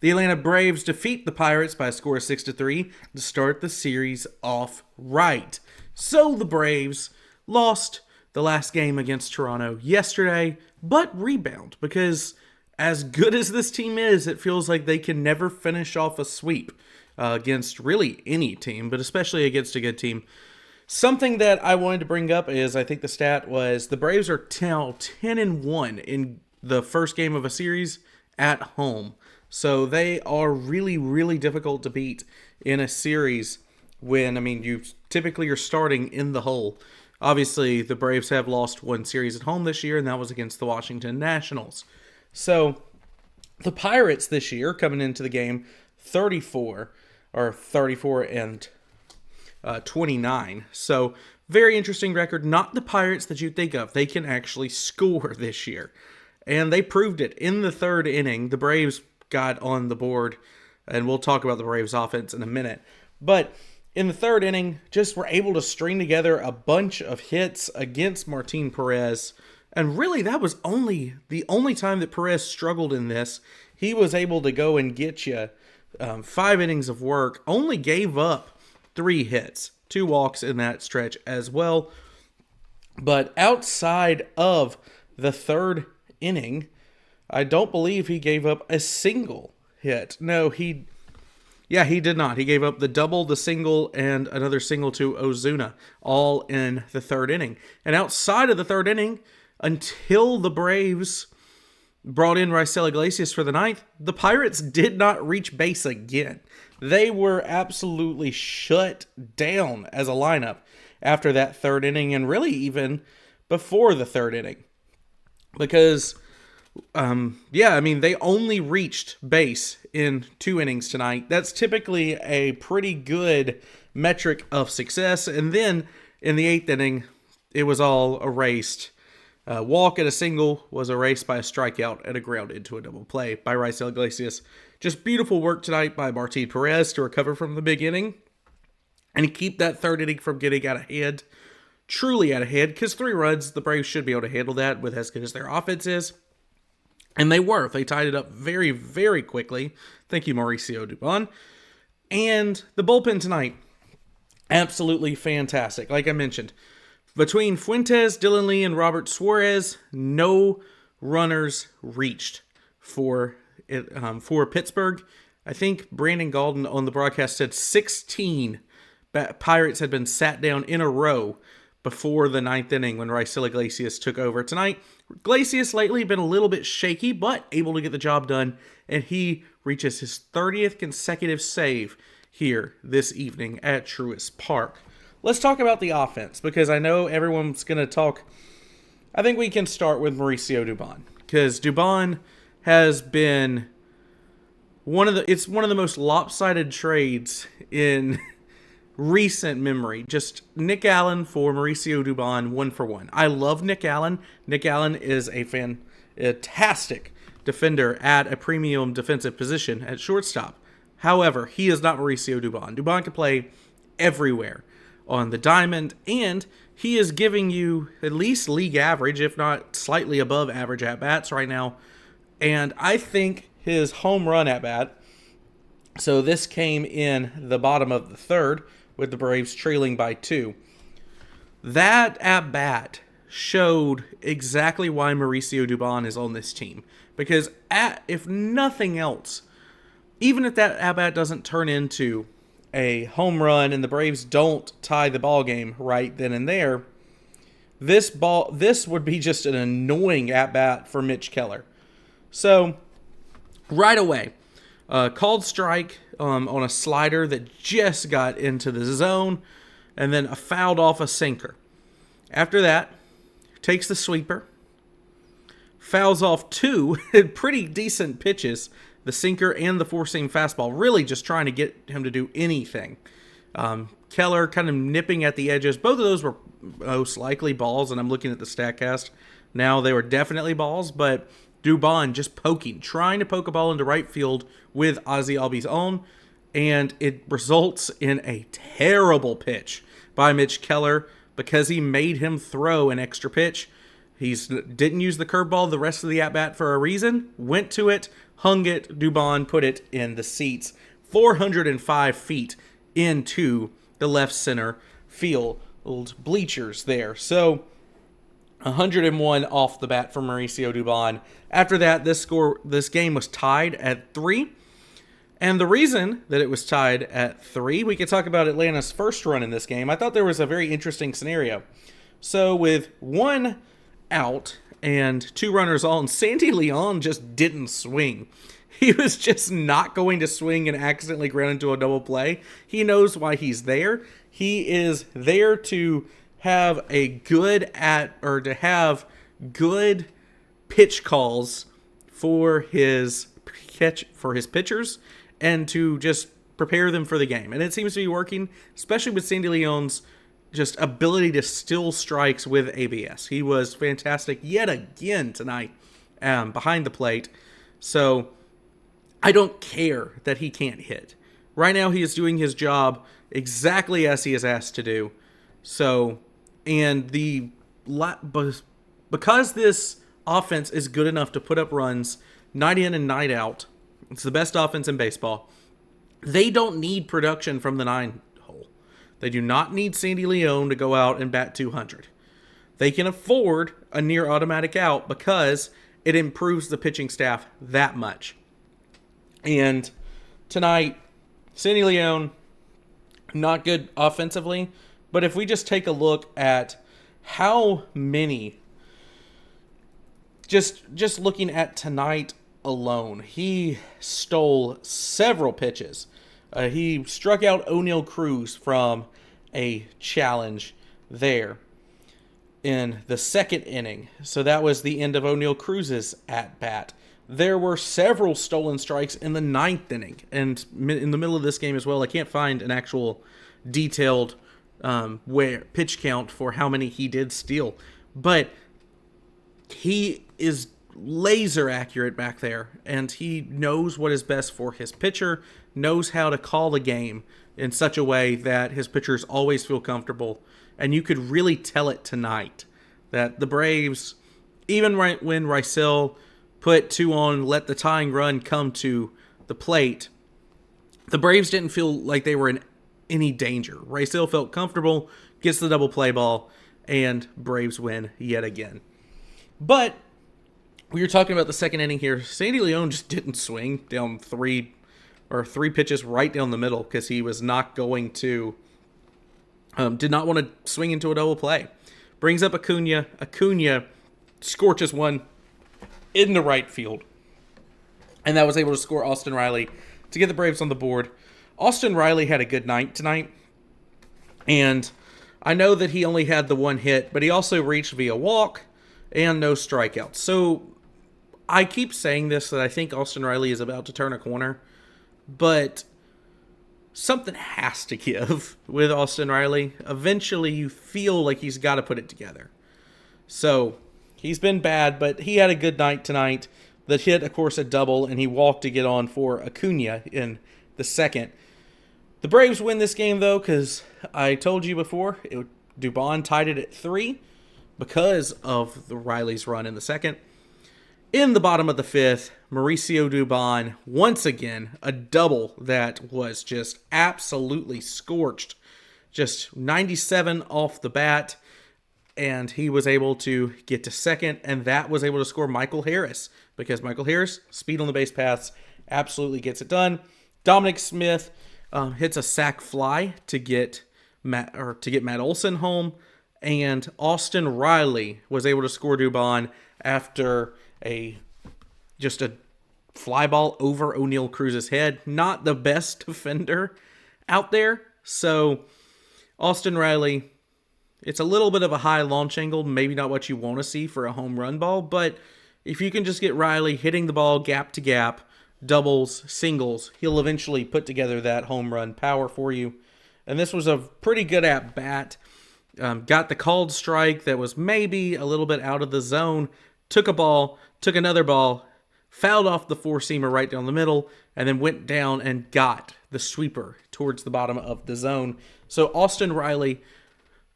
The Atlanta Braves defeat the Pirates by a score of 6-3 to start the series off right. So the Braves lost the last game against Toronto yesterday, but rebound because as good as this team is, it feels like they can never finish off a sweep against really any team, but especially against a good team. Something that I wanted to bring up is I think the stat was the Braves are now 10-1 in the first game of a series at home. So they are really, really difficult to beat in a series when, you typically are starting in the hole. Obviously, the Braves have lost one series at home this year, and that was against the Washington Nationals. So the Pirates this year coming into the game 34 and 29. So very interesting record. Not the Pirates that you think of. They can actually score this year. And they proved it in the third inning. The Braves got on the board, and we'll talk about the Braves offense in a minute. But in the third inning, just were able to string together a bunch of hits against Martin Perez. And really, that was the only time that Perez struggled in this. He was able to go and get you 5 innings of work, only gave up 3 hits, 2 walks in that stretch as well. But outside of the third inning, I don't believe he gave up a single hit. No, he did not. He gave up the double, the single, and another single to Ozuna, all in the third inning. And outside of the third inning, until the Braves brought in Raisel Iglesias for the ninth, the Pirates did not reach base again. They were absolutely shut down as a lineup after that third inning, and really even before the third inning. Because, they only reached base in 2 innings tonight. That's typically a pretty good metric of success. And then in the 8th inning, it was all erased. A walk and a single was erased by a strikeout and a ground into a double play by Raisel Iglesias. Just beautiful work tonight by Martin Perez to recover from the big inning and keep that third inning from getting out of hand. Truly out of hand, because 3 runs, the Braves should be able to handle that with as good as their offense is. And they were. They tied it up very, very quickly. Thank you, Mauricio Dubon. And the bullpen tonight, absolutely fantastic. Like I mentioned, between Fuentes, Dylan Lee, and Robert Suarez, no runners reached for Pittsburgh. I think Brandon Gaulden on the broadcast said 16 Pirates had been sat down in a row before the 9th inning when Raisel Iglesias took over. Tonight, Iglesias lately been a little bit shaky, but able to get the job done, and he reaches his 30th consecutive save here this evening at Truist Park. Let's talk about the offense, because I know everyone's going to talk. I think we can start with Mauricio Dubon, because Dubon has been one of the most lopsided trades in recent memory. Just Nick Allen for Mauricio Dubon, 1-for-1. I love Nick Allen. Nick Allen is a fantastic defender at a premium defensive position at shortstop. However, he is not Mauricio Dubon. Dubon can play everywhere on the diamond, and he is giving you at least league average, if not slightly above average at-bats right now. And I think his home run at-bat, so this came in the bottom of the third with the Braves trailing by 2. That at-bat showed exactly why Mauricio Dubon is on this team. Because if nothing else, even if that at-bat doesn't turn into a home run and the Braves don't tie the ball game right then and there, this would be just an annoying at-bat for Mitch Keller. So, right away, called strike on a slider that just got into the zone, and then fouled off a sinker. After that, takes the sweeper, fouls off 2 pretty decent pitches, the sinker and the four-seam fastball, really just trying to get him to do anything. Keller kind of nipping at the edges. Both of those were most likely balls, and I'm looking at the StatCast now. They were definitely balls, but Dubon just trying to poke a ball into right field with Ozzie Albies on, and it results in a terrible pitch by Mitch Keller because he made him throw an extra pitch. He didn't use the curveball the rest of the at-bat for a reason, went to it, hung it. Dubon put it in the seats 405 feet into the left center field bleachers there. So 101 off the bat for Mauricio Dubon. After that, this game was tied at 3. And the reason that it was tied at 3, we could talk about Atlanta's first run in this game. I thought there was a very interesting scenario. So with 1 out and 2 runners on, Sandy Leon just didn't swing. He was just not going to swing and accidentally ground into a double play. He knows why he's there. He is there to have good pitch calls for his pitchers and to just prepare them for the game. And it seems to be working, especially with Sandy Leon's just ability to steal strikes with ABS. He was fantastic yet again tonight behind the plate. So I don't care that he can't hit. Right now he is doing his job exactly as he is asked to do. So, and because this offense is good enough to put up runs night in and night out, it's the best offense in baseball. They don't need production from the 9 hole. They do not need Sandy Leon to go out and bat 200. They can afford a near automatic out because it improves the pitching staff that much. And tonight, Sandy Leon, not good offensively, but if we just take a look at how many, just looking at tonight alone, he stole several pitches. He struck out O'Neal Cruz from a challenge there in the 2nd inning. So that was the end of O'Neal Cruz's at-bat. There were several stolen strikes in the 9th inning and in the middle of this game as well. I can't find an actual detailed pitch count for how many he did steal, but he is laser accurate back there, and he knows what is best for his pitcher, knows how to call the game in such a way that his pitchers always feel comfortable. And you could really tell it tonight that the Braves, even right when Rysel put 2 on, let the tying run come to the plate, the Braves didn't feel like they were in any danger. Rysel felt comfortable, gets the double play ball, and Braves win yet again. But we were talking about the 2nd inning here. Sandy Leon just didn't swing down 3 pitches right down the middle because he was not going to, did not want to swing into a double play. Brings up Acuna. Acuna scorches one in the right field. And that was able to score Austin Riley to get the Braves on the board. Austin Riley had a good night tonight. And I know that he only had the 1 hit, but he also reached via walk and no strikeouts. So I keep saying this, that I think Austin Riley is about to turn a corner. But something has to give with Austin Riley. Eventually, you feel like he's got to put it together. So, he's been bad, but he had a good night tonight. The hit, of course, a double, and he walked to get on for Acuna in the 2nd. The Braves win this game, though, because I told you before, Dubon tied it at 3 because of the Riley's run in the 2nd. In the bottom of the 5th, Mauricio Dubon, once again, a double that was just absolutely scorched. Just 97 off the bat, and he was able to get to 2nd, and that was able to score Michael Harris, because Michael Harris, speed on the base paths, absolutely gets it done. Dominic Smith hits a sac fly to get Matt Olson home, and Austin Riley was able to score Dubon after just a fly ball over O'Neal Cruz's head. Not the best defender out there. So Austin Riley, it's a little bit of a high launch angle, maybe not what you want to see for a home run ball, but if you can just get Riley hitting the ball gap to gap, doubles, singles, he'll eventually put together that home run power for you. And this was a pretty good at bat. Got the called strike that was maybe a little bit out of the zone. Took another ball, fouled off the 4-seamer right down the middle, and then went down and got the sweeper towards the bottom of the zone. So Austin Riley,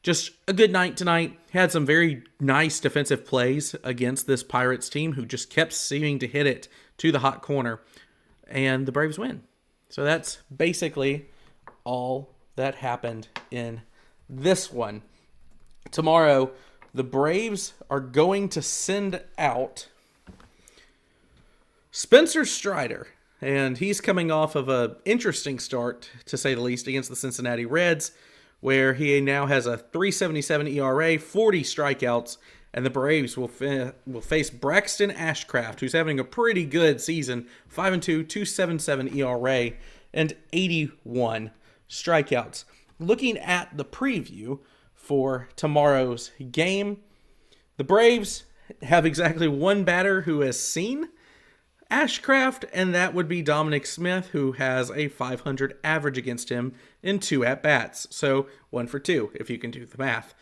just a good night tonight. Had some very nice defensive plays against this Pirates team who just kept seeming to hit it to the hot corner, and the Braves win. So that's basically all that happened in this one. Tomorrow, the Braves are going to send out Spencer Strider, and he's coming off of an interesting start, to say the least, against the Cincinnati Reds, where he now has a 3.77 ERA, 40 strikeouts, and the Braves will face Braxton Ashcraft, who's having a pretty good season, 5-2, 2.77 ERA, and 81 strikeouts. Looking at the preview for tomorrow's game, the Braves have exactly one batter who has seen Ashcraft, and that would be Dominic Smith, who has a 500 average against him in 2 at-bats. So 1 for 2, if you can do the math.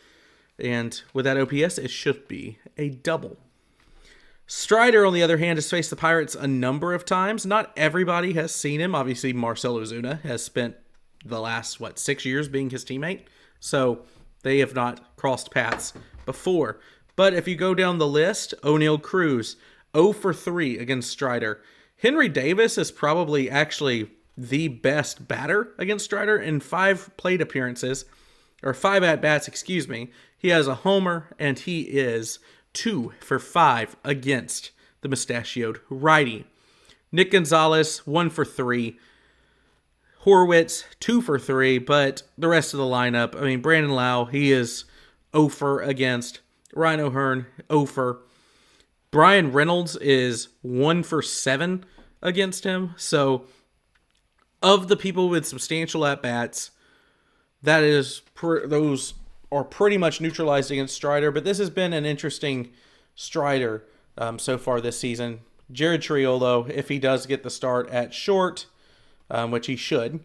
And with that OPS, it should be a double. Strider, on the other hand, has faced the Pirates a number of times. Not everybody has seen him. Obviously, Marcell Ozuna has spent the last, 6 years being his teammate. So they have not crossed paths before. But if you go down the list, O'Neal Cruz, 0 for 3 against Strider. Henry Davis is probably actually the best batter against Strider in 5 plate appearances, or 5 at-bats, excuse me. He has a homer, and he is 2 for 5 against the mustachioed righty. Nick Gonzalez, 1 for 3. Horwitz, 2 for 3, but the rest of the lineup, Brandon Lau, he is 0 for against. Ryan O'Hearn, 0 for. Brian Reynolds is 1 for 7 against him. So, of the people with substantial at-bats, those are pretty much neutralized against Strider. But this has been an interesting Strider so far this season. Jared Triolo, if he does get the start at short, which he should,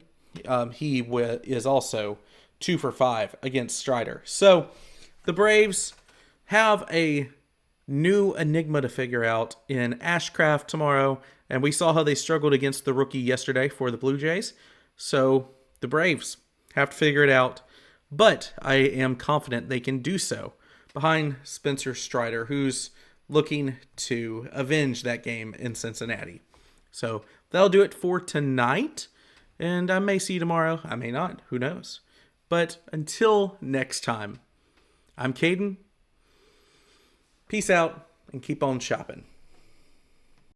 he is also 2 for 5 against Strider. So, the Braves have a new enigma to figure out in Ashcraft tomorrow, and we saw how they struggled against the rookie yesterday for the Blue Jays. So the Braves have to figure it out, but I am confident they can do so behind Spencer Strider, who's looking to avenge that game in Cincinnati. So that'll do it for tonight, and I may see you tomorrow. I may not. Who knows? But until next time, I'm Caden. Peace out, and keep on shopping.